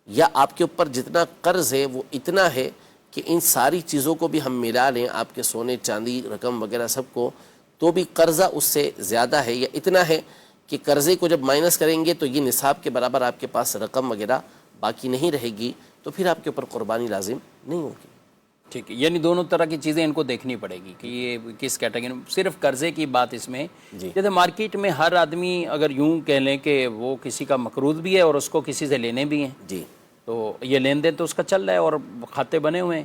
یا آپ کے اوپر جتنا قرض ہے وہ اتنا ہے کہ ان ساری چیزوں کو بھی ہم ملا لیں، آپ کے سونے چاندی رقم وغیرہ سب کو، تو بھی قرضہ اس سے زیادہ ہے یا اتنا ہے کہ قرضے کو جب مائنس کریں گے تو یہ نصاب کے برابر آپ کے پاس رقم وغیرہ باقی نہیں رہے گی، تو پھر آپ کے اوپر قربانی لازم نہیں ہوگی. ٹھیک ہے. یعنی دونوں طرح کی چیزیں ان کو دیکھنی پڑے گی کہ یہ کس کیٹیگری میں. صرف قرضے کی بات اس میں، جیسے مارکیٹ میں ہر آدمی اگر یوں کہہ لیں کہ وہ کسی کا مقروض بھی ہے اور اس کو کسی سے لینے بھی ہیں، جی تو یہ لین دین تو اس کا چل رہا ہے اور کھاتے بنے ہوئے ہیں،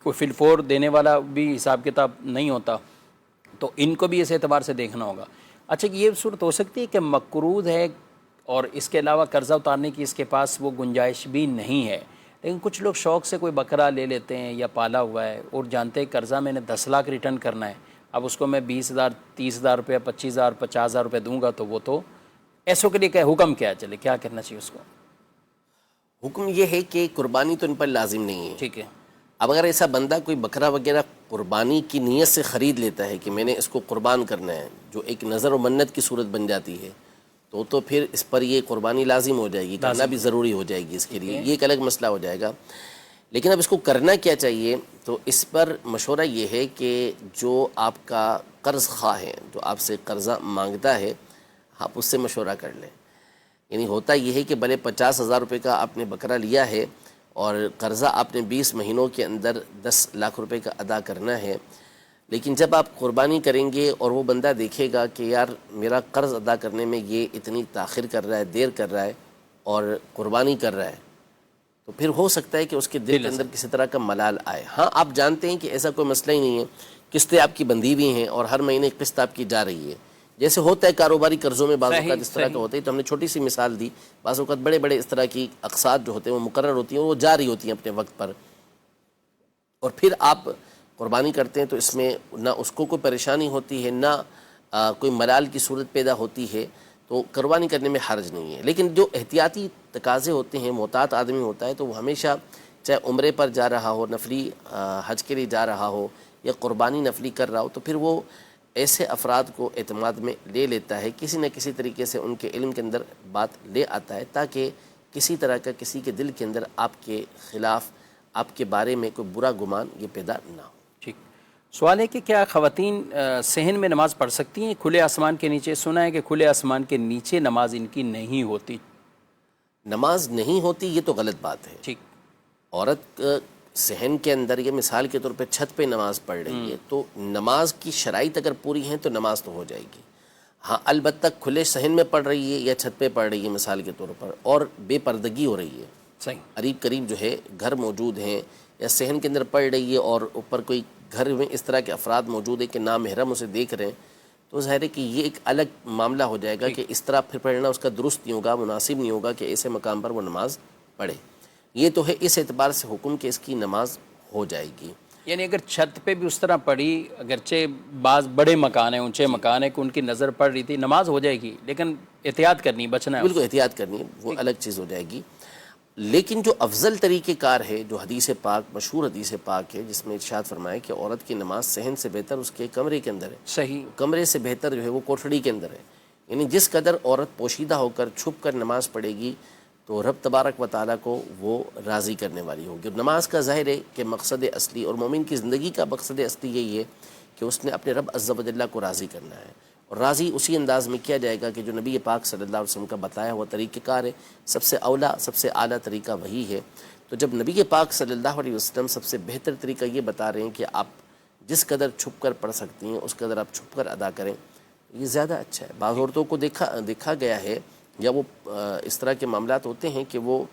کوئی فی الفور دینے والا بھی حساب کتاب نہیں ہوتا، تو ان کو بھی اس اعتبار سے دیکھنا ہوگا۔ اچھا، یہ صورت ہو سکتی ہے کہ مقروض ہے اور اس کے علاوہ قرضہ اتارنے کی اس کے پاس وہ گنجائش بھی نہیں ہے، لیکن کچھ لوگ شوق سے کوئی بکرا لے لیتے ہیں یا پالا ہوا ہے اور جانتے ہیں قرضہ میں نے 10 لاکھ ریٹرن کرنا ہے، اب اس کو میں 20,000 30,000 روپے 25,000 50,000 روپے دوں گا، تو وہ تو ایسوں کے لیے کیا حکم کیا چلے، کیا کرنا چاہیے اس کو؟ حکم یہ ہے کہ قربانی تو ان پر لازم نہیں ہے۔ ٹھیک ہے، اب اگر ایسا بندہ کوئی بکرا وغیرہ قربانی کی نیت سے خرید لیتا ہے کہ میں نے اس کو قربان کرنا ہے، جو ایک نظر و منت کی صورت بن جاتی ہے، تو پھر اس پر یہ قربانی لازم ہو جائے گی، کرنا بھی ضروری ہو جائے گی اس کے لیے، یہ ایک الگ مسئلہ ہو جائے گا۔ لیکن اب اس کو کرنا کیا چاہیے، تو اس پر مشورہ یہ ہے کہ جو آپ کا قرض خواہ ہے، جو آپ سے قرضہ مانگتا ہے، آپ اس سے مشورہ کر لیں۔ یعنی ہوتا یہ ہے کہ بھلے 50,000 روپے کا آپ نے بکرا لیا ہے اور قرضہ آپ نے 20 مہینوں کے اندر 10 لاکھ روپے کا ادا کرنا ہے، لیکن جب آپ قربانی کریں گے اور وہ بندہ دیکھے گا کہ یار میرا قرض ادا کرنے میں یہ اتنی تاخیر کر رہا ہے، دیر کر رہا ہے اور قربانی کر رہا ہے، تو پھر ہو سکتا ہے کہ اس کے دل کے اندر کسی طرح کا ملال آئے۔ ہاں، آپ جانتے ہیں کہ ایسا کوئی مسئلہ ہی نہیں ہے، قسطیں آپ کی بندھی ہوئی ہیں اور ہر مہینے قسط آپ کی جا رہی ہے، جیسے ہوتا ہے کاروباری قرضوں میں بعض اوقات اس طرح کا ہوتا ہے، تو ہم نے چھوٹی سی مثال دی، بعض اوقات بڑے بڑے اس طرح کی اقساط جو ہوتے ہیں وہ مقرر ہوتی ہیں اور وہ جاری ہوتی ہیں اپنے وقت پر، اور پھر آپ قربانی کرتے ہیں تو اس میں نہ اس کو کوئی پریشانی ہوتی ہے، نہ کوئی ملال کی صورت پیدا ہوتی ہے، تو قربانی کرنے میں حرج نہیں ہے۔ لیکن جو احتیاطی تقاضے ہوتے ہیں، محتاط آدمی ہوتا ہے، تو وہ ہمیشہ چاہے عمرے پر جا رہا ہو، نفلی حج کے لیے جا رہا ہو یا قربانی نفلی کر رہا ہو، تو پھر وہ ایسے افراد کو اعتماد میں لے لیتا ہے، کسی نہ کسی طریقے سے ان کے علم کے اندر بات لے آتا ہے، تاکہ کسی طرح کا کسی کے دل کے اندر آپ کے خلاف، آپ کے بارے میں کوئی برا گمان یہ پیدا نہ ہو۔ ٹھیک۔ سوال ہے کہ کیا خواتین صحن میں نماز پڑھ سکتی ہیں کھلے آسمان کے نیچے؟ سنا ہے کہ کھلے آسمان کے نیچے نماز ان کی نہیں ہوتی۔ نماز نہیں ہوتی یہ تو غلط بات ہے۔ ٹھیک۔ عورت صحن کے اندر یہ مثال کے طور پہ چھت پہ نماز پڑھ رہی ہے، تو نماز کی شرائط اگر پوری ہیں تو نماز تو ہو جائے گی۔ ہاں، البتہ کھلے صحن میں پڑھ رہی ہے یا چھت پہ پڑھ رہی ہے مثال کے طور پر، اور بے پردگی ہو رہی ہے، صحیح، قریب قریب جو ہے گھر موجود ہیں، یا صحن کے اندر پڑھ رہی ہے اور اوپر کوئی گھر میں اس طرح کے افراد موجود ہیں کہ نامحرم اسے دیکھ رہے ہیں، تو ظاہر ہے کہ یہ ایک الگ معاملہ ہو جائے گا کہ اس طرح پھر پڑھنا اس کا درست نہیں ہوگا، مناسب نہیں ہوگا کہ ایسے مقام پر وہ نماز پڑھے۔ یہ تو ہے اس اعتبار سے حکم کہ اس کی نماز ہو جائے گی۔ یعنی اگر چھت پہ بھی اس طرح پڑھی، اگرچہ بعض بڑے مکان ہیں، اونچے مکان ہیں کہ ان کی نظر پڑ رہی تھی، نماز ہو جائے گی، لیکن احتیاط کرنی، بچنا ہے۔ بالکل احتیاط کرنی ہے، وہ الگ چیز ہو جائے گی۔ لیکن جو افضل طریقہ کار ہے، جو حدیث پاک، مشہور حدیث پاک ہے، جس میں ارشاد فرمایا کہ عورت کی نماز صحن سے بہتر اس کے کمرے کے اندر ہے، صحیح، کمرے سے بہتر جو ہے وہ کوٹھڑی کے اندر ہے۔ یعنی جس قدر عورت پوشیدہ ہو کر چھپ کر نماز پڑھے گی تو رب تبارک و تعالیٰ کو وہ راضی کرنے والی ہوگی۔ نماز کا ظاہر ہے کہ مقصد اصلی اور مومن کی زندگی کا مقصد اصلی یہی ہے کہ اس نے اپنے رب عز و جل کو راضی کرنا ہے، اور راضی اسی انداز میں کیا جائے گا کہ جو نبی پاک صلی اللہ علیہ وسلم کا بتایا ہوا طریقہ کار ہے، سب سے اولا، سب سے اعلیٰ طریقہ وہی ہے۔ تو جب نبی پاک صلی اللہ علیہ وسلم سب سے بہتر طریقہ یہ بتا رہے ہیں کہ آپ جس قدر چھپ کر پڑھ سکتی ہیں اس قدر آپ چھپ کر ادا کریں، یہ زیادہ اچھا ہے۔ بعض عورتوں کو دیکھا گیا ہے، یا وہ اس طرح کے معاملات ہوتے ہیں کہ وہ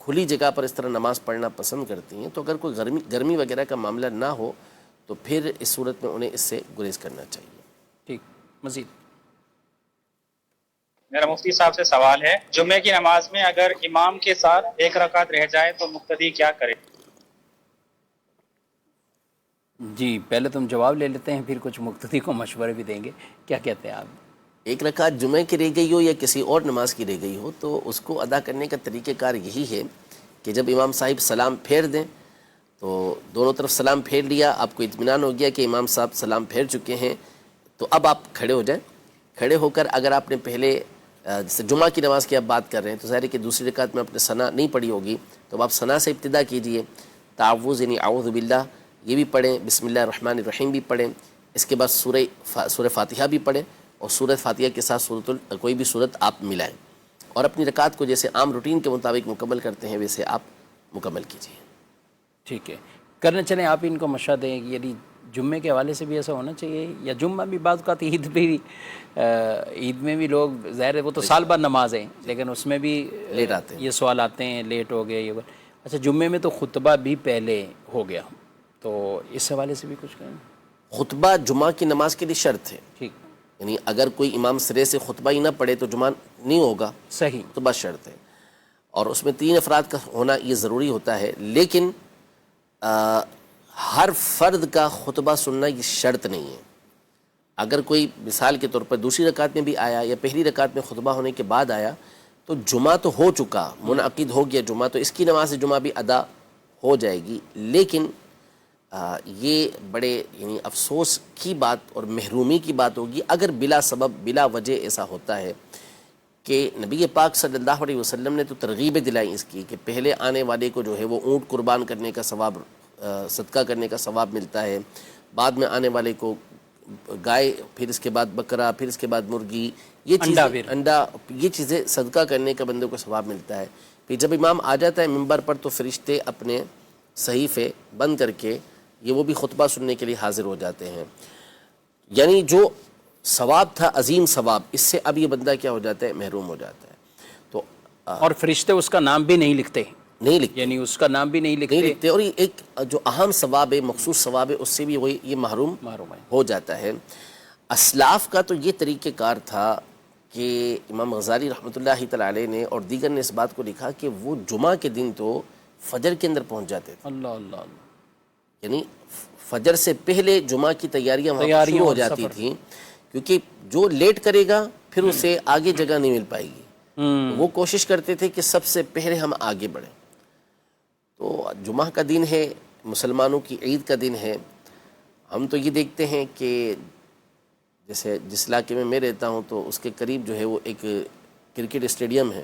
کھلی جگہ پر اس طرح نماز پڑھنا پسند کرتی ہیں، تو اگر کوئی گرمی وغیرہ کا معاملہ نہ ہو تو پھر اس صورت میں انہیں اس سے گریز کرنا چاہیے۔ ٹھیک۔ مزید میرا مفتی صاحب سے سوال ہے، جمعے کی نماز میں اگر امام کے ساتھ ایک رکعت رہ جائے تو مقتدی کیا کرے؟ جی، پہلے تم جواب لے لیتے ہیں، پھر کچھ مقتدی کو مشورے بھی دیں گے، کیا کہتے ہیں آپ؟ ایک رکعت جمعہ کی رہ گئی ہو یا کسی اور نماز کی رہ گئی ہو، تو اس کو ادا کرنے کا طریقہ کار یہی ہے کہ جب امام صاحب سلام پھیر دیں تو دونوں طرف سلام پھیر لیا، آپ کو اطمینان ہو گیا کہ امام صاحب سلام پھیر چکے ہیں، تو اب آپ کھڑے ہو جائیں۔ کھڑے ہو کر اگر آپ نے پہلے جیسے جمعہ کی نماز کی آپ بات کر رہے ہیں تو ظاہر ہے کہ دوسری رکعت میں آپ نے ثنا نہیں پڑھی ہوگی، تو اب آپ ثنا سے ابتدا کیجئے، تعوذ یعنی اعوذ باللہ یہ بھی پڑھیں، بسم اللہ الرحمن الرحیم بھی پڑھیں، اس کے بعد سورہ فاتحہ بھی پڑھیں، اور سورہ فاتحہ کے ساتھ کوئی بھی سورت آپ ملائیں، اور اپنی رکعت کو جیسے عام روٹین کے مطابق مکمل کرتے ہیں ویسے آپ مکمل کیجیے۔ ٹھیک ہے، کرنے چلیں آپ ان کو مشورہ دیں، یعنی جمعے کے حوالے سے بھی ایسا ہونا چاہیے، یا جمعہ بھی بعض اوقات عید پہ بھی عید میں بھی لوگ ظاہر ہے وہ تو سال بعد نماز ہے لیکن اس میں بھی لیٹ آتے ہیں، یہ سوال آتے ہیں لیٹ ہو گئے یہ وہ۔ اچھا جمعے میں تو خطبہ بھی پہلے ہو گیا، تو اس حوالے سے بھی کچھ کہیں؟ خطبہ جمعہ کی نماز کے لیے شرط ہے، ٹھیک، یعنی اگر کوئی امام سرے سے خطبہ ہی نہ پڑھے تو جمعہ نہیں ہوگا، صحیح، خطبہ شرط ہے، اور اس میں 3 افراد کا ہونا یہ ضروری ہوتا ہے، لیکن ہر فرد کا خطبہ سننا یہ شرط نہیں ہے۔ اگر کوئی مثال کے طور پر دوسری رکعت میں بھی آیا یا پہلی رکعت میں خطبہ ہونے کے بعد آیا تو جمعہ تو ہو چکا، منعقد ہو گیا جمعہ، تو اس کی نماز جمعہ بھی ادا ہو جائے گی، لیکن یہ بڑے یعنی افسوس کی بات اور محرومی کی بات ہوگی اگر بلا سبب بلا وجہ ایسا ہوتا ہے کہ نبی پاک صلی اللہ علیہ وسلم نے تو ترغیب دلائی اس کی کہ پہلے آنے والے کو جو ہے وہ اونٹ قربان کرنے کا ثواب، صدقہ کرنے کا ثواب ملتا ہے، بعد میں آنے والے کو گائے، پھر اس کے بعد بکرا، پھر اس کے بعد مرغی، یہ چیزیں انڈا، یہ چیزیں صدقہ کرنے کا بندے کو ثواب ملتا ہے۔ پھر جب امام آ جاتا ہے ممبر پر تو فرشتے اپنے صحیفے بند کر کے یہ وہ بھی خطبہ سننے کے لیے حاضر ہو جاتے ہیں، یعنی جو ثواب تھا عظیم ثواب، اس سے اب یہ بندہ کیا ہو جاتا ہے، محروم ہو جاتا ہے۔ تو اور فرشتے اس کا نام بھی نہیں لکھتے، یعنی اس کا نام بھی نہیں لکھتے، اور یہ ایک جو اہم ثواب ہے، مخصوص ثواب ہے، اس سے بھی وہی یہ محروم ہو جاتا ہے۔ اسلاف کا تو یہ طریقہ کار تھا کہ امام غزالی رحمۃ اللہ تعالی علیہ نے اور دیگر نے اس بات کو لکھا کہ وہ جمعہ کے دن تو فجر کے اندر پہنچ جاتے تھے، اللہ اللہ اللہ، یعنی فجر سے پہلے جمعہ کی تیاریاں وہاں شروع ہو جاتی تھیں، کیونکہ جو لیٹ کرے گا پھر اسے آگے جگہ نہیں مل پائے گی، وہ کوشش کرتے تھے کہ سب سے پہلے ہم آگے بڑھیں۔ تو جمعہ کا دن ہے، مسلمانوں کی عید کا دن ہے، ہم تو یہ دیکھتے ہیں کہ جیسے جس علاقے میں رہتا ہوں تو اس کے قریب جو ہے وہ ایک کرکٹ اسٹیڈیم ہے،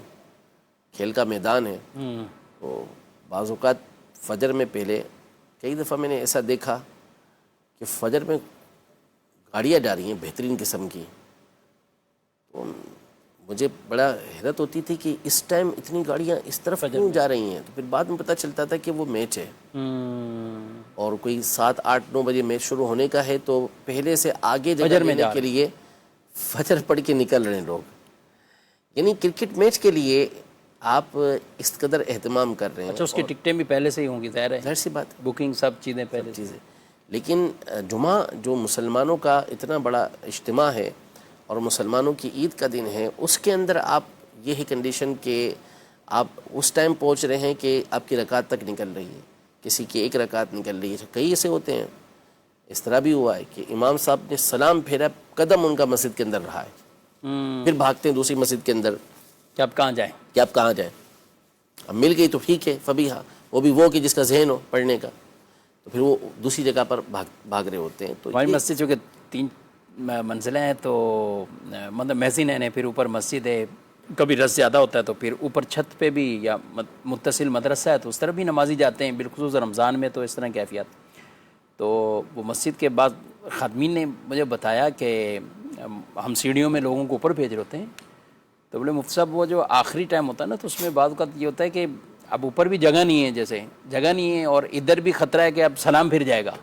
کھیل کا میدان ہے، تو بعض اوقات فجر میں پہلے کئی دفعہ میں نے ایسا دیکھا کہ فجر میں گاڑیاں جا رہی ہیں بہترین قسم کی، تو مجھے بڑا حیرت ہوتی تھی کہ اس ٹائم اتنی گاڑیاں اس طرف کیوں جا رہی ہیں، تو پھر بعد میں پتہ چلتا تھا کہ وہ میچ ہے، اور کوئی 7، 8، 9 بجے میچ شروع ہونے کا ہے تو پہلے سے آگے جگہ لینے کے لیے فجر پڑھ کے نکل رہے ہیں لوگ، یعنی کرکٹ میچ کے لیے آپ اس قدر اہتمام کر رہے ہیں۔ اچھا اس کی ٹکٹیں بھی پہلے سے ہی ہوں گی، ظاہر سی بات، بکنگ سب چیزیں پہلے چیزیں، لیکن جمعہ جو مسلمانوں کا اتنا بڑا اجتماع ہے اور مسلمانوں کی عید کا دن ہے، اس کے اندر آپ یہی کنڈیشن کہ آپ اس ٹائم پہنچ رہے ہیں کہ آپ کی رکعت تک نکل رہی ہے، کسی کی 1 رکعت نکل رہی ہے، کئی ایسے ہوتے ہیں، اس طرح بھی ہوا ہے کہ امام صاحب نے سلام پھیرا، قدم ان کا مسجد کے اندر رہا ہے، پھر بھاگتے ہیں دوسری مسجد کے اندر کہ آپ کہاں جائیں، اب مل گئی تو ٹھیک ہے، فبیہا، وہ بھی وہ کہ جس کا ذہن ہو پڑھنے کا، تو پھر وہ دوسری جگہ پر بھاگ رہے ہوتے ہیں۔ تو ہماری مسجد چونکہ 3 منزلیں ہیں تو مطلب میزینین ہے، پھر اوپر مسجد ہے، کبھی رش زیادہ ہوتا ہے تو پھر اوپر چھت پہ بھی یا متصل مدرسہ ہے تو اس طرح بھی نمازی جاتے ہیں، بالخصوص رمضان میں تو اس طرح کیفیت۔ تو وہ مسجد کے بعد خادمین نے مجھے بتایا کہ ہم سیڑھیوں میں لوگوں کو اوپر بھیج رہے ہوتے ہیں، تو بولے مفتی صاحب وہ جو آخری ٹائم ہوتا ہے نا تو اس میں بعض اوقات یہ ہوتا ہے کہ اب اوپر بھی جگہ نہیں ہے، جیسے جگہ نہیں ہے اور ادھر بھی خطرہ ہے کہ اب سلام پھر جائے گا،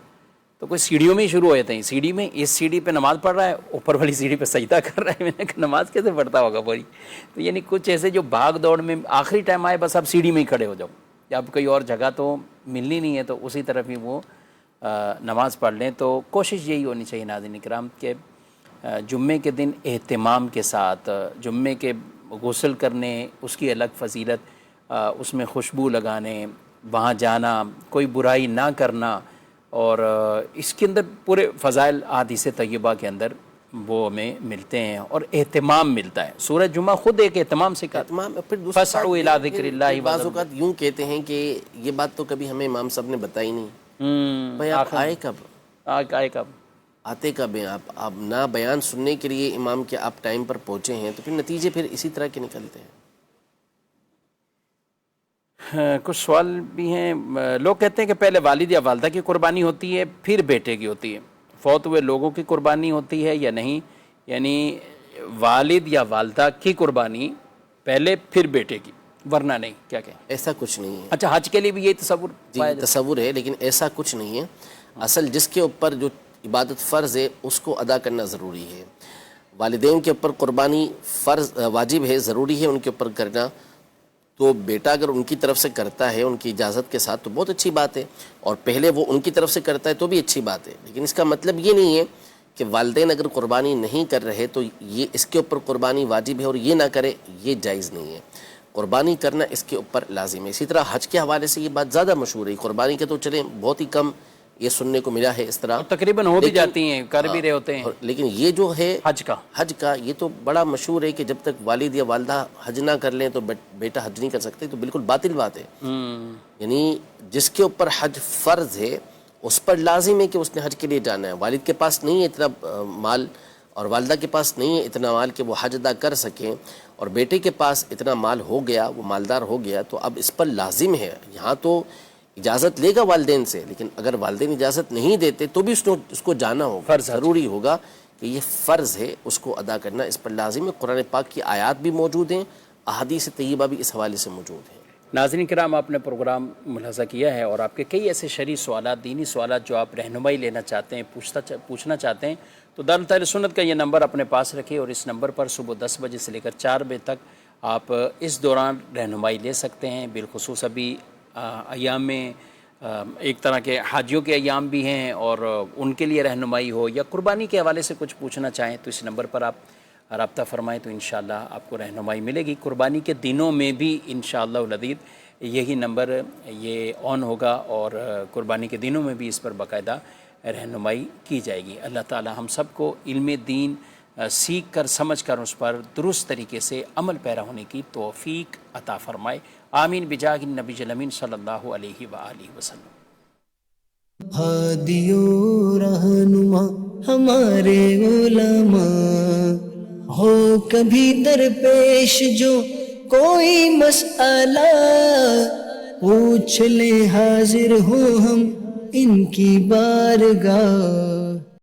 تو کوئی سیڑھیوں میں ہی شروع ہو جاتے ہیں، سیڑھی میں اس سیڑھی پہ نماز پڑھ رہا ہے، اوپر والی سیڑھی پہ سجدہ کر رہا ہے، میں نے کہا نماز کیسے پڑھتا ہوگا پوری؟ تو یعنی کچھ ایسے جو بھاگ دوڑ میں آخری ٹائم آئے بس آپ سیڑھی میں ہی کھڑے ہو جاؤ، یا اب کوئی اور جگہ تو ملنی نہیں ہے تو اسی طرف ہی وہ نماز پڑھ لیں۔ تو کوشش یہی ہونی چاہیے ناظرین کرام کہ جمعے کے دن اہتمام کے ساتھ جمعے کے غسل کرنے، اس کی الگ فضیلت، اس میں خوشبو لگانے، وہاں جانا، کوئی برائی نہ کرنا، اور اس کے اندر پورے فضائل احادیث طیبہ کے اندر وہ ہمیں ملتے ہیں اور اہتمام ملتا ہے۔ سورہ جمعہ خود ایک اہتمام سے فَاسْعُوا إِلَىٰ ذِكْرِ اللَّهِ، بعض اوقات یوں کہتے ہیں کہ یہ بات تو کبھی ہمیں امام صاحب نے بتائی نہیں، بھائی آپ آئے کب آتے کب ہیں آپ نہ بیان سننے کے لیے امام کے آپ ٹائم پر پہنچے ہیں، تو پھر نتیجے پھر اسی طرح کے نکلتے ہیں۔ کچھ سوال بھی ہیں، لوگ کہتے ہیں کہ پہلے والد یا والدہ کی قربانی ہوتی ہے پھر بیٹے کی ہوتی ہے، فوت ہوئے لوگوں کی قربانی ہوتی ہے یا نہیں، یعنی والد یا والدہ کی قربانی پہلے پھر بیٹے کی ورنہ نہیں، کیا کہیں؟ ایسا کچھ نہیں ہے۔ اچھا حج کے لیے بھی یہ تصور تصور ہے، لیکن ایسا کچھ نہیں ہے، اصل جس کے اوپر جو عبادت فرض ہے اس کو ادا کرنا ضروری ہے. والدین کے اوپر قربانی فرض واجب ہے، ضروری ہے ان کے اوپر کرنا. تو بیٹا اگر ان کی طرف سے کرتا ہے ان کی اجازت کے ساتھ تو بہت اچھی بات ہے، اور پہلے وہ ان کی طرف سے کرتا ہے تو بھی اچھی بات ہے. لیکن اس کا مطلب یہ نہیں ہے کہ والدین اگر قربانی نہیں کر رہے تو یہ اس کے اوپر قربانی واجب ہے اور یہ نہ کرے، یہ جائز نہیں ہے. قربانی کرنا اس کے اوپر لازم ہے. اسی طرح حج کے حوالے سے یہ بات زیادہ مشہور ہے. قربانی کے تو چلیں بہت ہی کم یہ سننے کو ملا ہے اس طرح، تقریباً ہو بھی جاتی ہیں، کر بھی رہے ہوتے ہیں. لیکن یہ جو ہے حج کا یہ تو بڑا مشہور ہے کہ جب تک والد یا والدہ حج نہ کر لیں تو بیٹا حج نہیں کر سکتے. تو بالکل باطل بات ہے. یعنی جس کے اوپر حج فرض ہے اس پر لازم ہے کہ اس نے حج کے لیے جانا ہے. والد کے پاس نہیں ہے اتنا مال اور والدہ کے پاس نہیں ہے اتنا مال کہ وہ حج ادا کر سکیں، اور بیٹے کے پاس اتنا مال ہو گیا، وہ مالدار ہو گیا، تو اب اس پر لازم ہے. یہاں تو اجازت لے گا والدین سے، لیکن اگر والدین اجازت نہیں دیتے تو بھی اس کو جانا ہوگا. ضروری ہوگا کہ یہ فرض ہے، اس کو ادا کرنا اس پر لازم ہے. قرآن پاک کی آیات بھی موجود ہیں، احادیث طیبہ بھی اس حوالے سے موجود ہیں. ناظرین کرام، آپ نے پروگرام ملاحظہ کیا ہے اور آپ کے کئی ایسے شرعی سوالات، دینی سوالات جو آپ رہنمائی لینا چاہتے ہیں، پوچھنا چاہتے ہیں، تو دارالتحریک سنت کا یہ نمبر اپنے پاس رکھیں اور اس نمبر پر صبح 10 بجے سے لے کر 4 بجے تک آپ اس دوران رہنمائی لے سکتے ہیں. بالخصوص ابھی ایام میں ایک طرح کے حاجیوں کے ایام بھی ہیں، اور ان کے لیے رہنمائی ہو یا قربانی کے حوالے سے کچھ پوچھنا چاہیں تو اس نمبر پر آپ رابطہ فرمائیں تو انشاءاللہ آپ کو رہنمائی ملے گی. قربانی کے دنوں میں بھی انشاءاللہ العزیز یہی نمبر یہ آن ہوگا، اور قربانی کے دنوں میں بھی اس پر باقاعدہ رہنمائی کی جائے گی. اللہ تعالی ہم سب کو علم دین سیکھ کر سمجھ کر اس پر درست طریقے سے عمل پیرا ہونے کی توفیق عطا فرمائے. آمین بجاہ النبی الامین صلی اللہ علیہ وآلہ وسلم. ہادی و رہنما ہمارے علماء، ہو کبھی درپیش جو کوئی مسئلہ، پوچھ لیں حاضر ہوں ہم ان کی بارگاہ.